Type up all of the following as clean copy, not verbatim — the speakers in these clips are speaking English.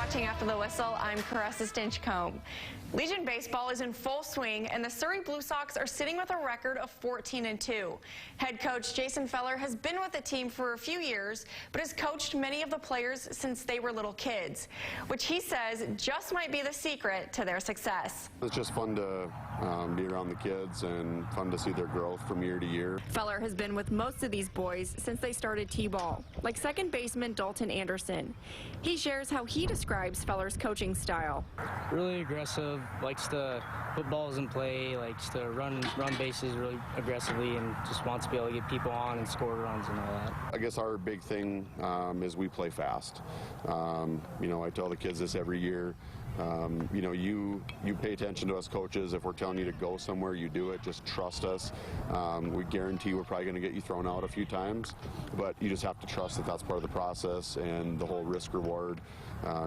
watching After the Whistle. I'm Caressa Stinchcomb. Legion baseball is in full swing, and the Surrey BlueSox are sitting with a record of 14-2. Head coach Jason Feller has been with the team for a few years, but has coached many of the players since they were little kids, which he says just might be the secret to their success. It's just fun to be around the kids and fun to see their growth from year to year. Feller has been with most of these boys since they started T-ball, like second baseman Dalton Anderson. He shares how he describes Feller's coaching style. Really aggressive, likes to put balls in play, likes to run bases really aggressively, and just wants to be able to get people on and score runs and all that. I guess our big thing is we play fast. I tell the kids this every year. You pay attention to us coaches. If we're telling you to go somewhere, you do it. Just trust us. We guarantee we're probably going to get you thrown out a few times, but you just have to trust that that's part of the process and the whole risk reward.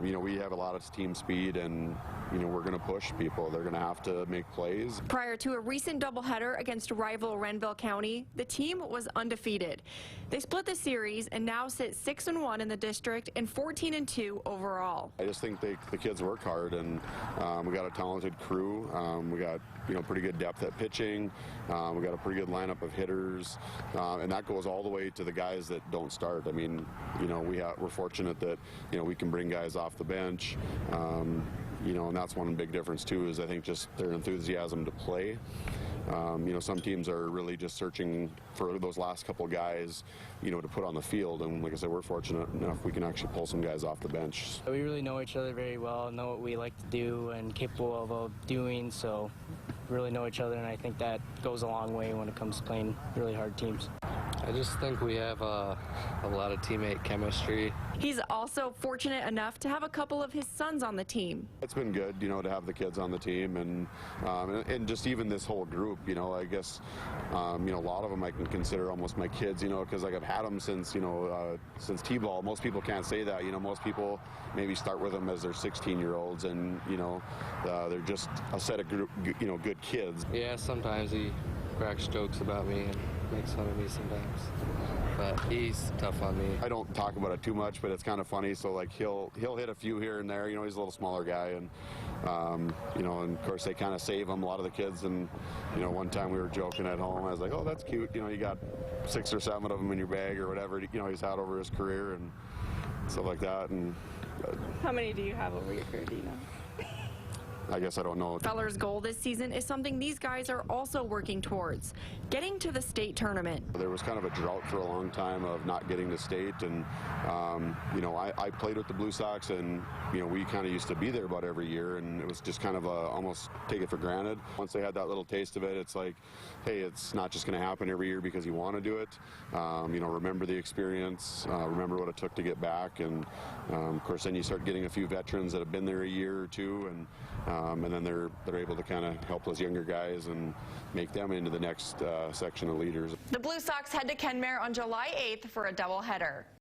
We have a lot of team speed, and we're going to push people. They're going to have to make plays. Prior to a recent doubleheader against rival Renville County, the team was undefeated. They split the series and now sit 6-1 in the district and 14-2 overall. I just think the kids work hard, and we got a talented crew. We got pretty good depth at pitching. We got a pretty good lineup of hitters, and that goes all the way to the guys that don't start. I mean, we're fortunate that we can bring guys off the bench. And that's one big difference too, is I think just their enthusiasm to play. Some teams are really just searching for those last couple guys, to put on the field. And like I said, we're fortunate enough we can actually pull some guys off the bench. We really know each other very well, know what we like to do and capable of doing, so really know each other, and I think that goes a long way when it comes to playing really hard teams. I just think we have a lot of teammate chemistry. He's also fortunate enough to have a couple of his sons on the team. It's been good, to have the kids on the team, and just even this whole group. I guess, a lot of them I can consider almost my kids, because I've had them since T-ball. Most people can't say that. Most people maybe start with them as they're 16-year-olds, and they're just a set of good kids. Yeah, sometimes he cracks jokes about me and makes fun of me sometimes, but he's tough on me. I don't talk about it too much, but it's kind of funny. So like he'll hit a few here and there. He's a little smaller guy, and and of course they kind of save him, a lot of the kids. And one time we were joking at home. I was like, oh, that's cute. You got 6 or 7 of them in your bag or whatever. He's had over his career and stuff like that. And how many do you have over your career? Do you know? I guess I don't know. Feller's goal this season is something these guys are also working towards, getting to the state tournament. There was kind of a drought for a long time of not getting to state, and I played with the BlueSox, and we kind of used to be there about every year, and it was just kind of almost take it for granted. Once they had that little taste of it, it's like, hey, it's not just going to happen every year because you want to do it. Remember the experience, remember what it took to get back, and of course then you start getting a few veterans that have been there a year or two, and then they're able to kind of help those younger guys and make them into the next section of leaders. The BlueSox head to Kenmare on July 8th for a doubleheader.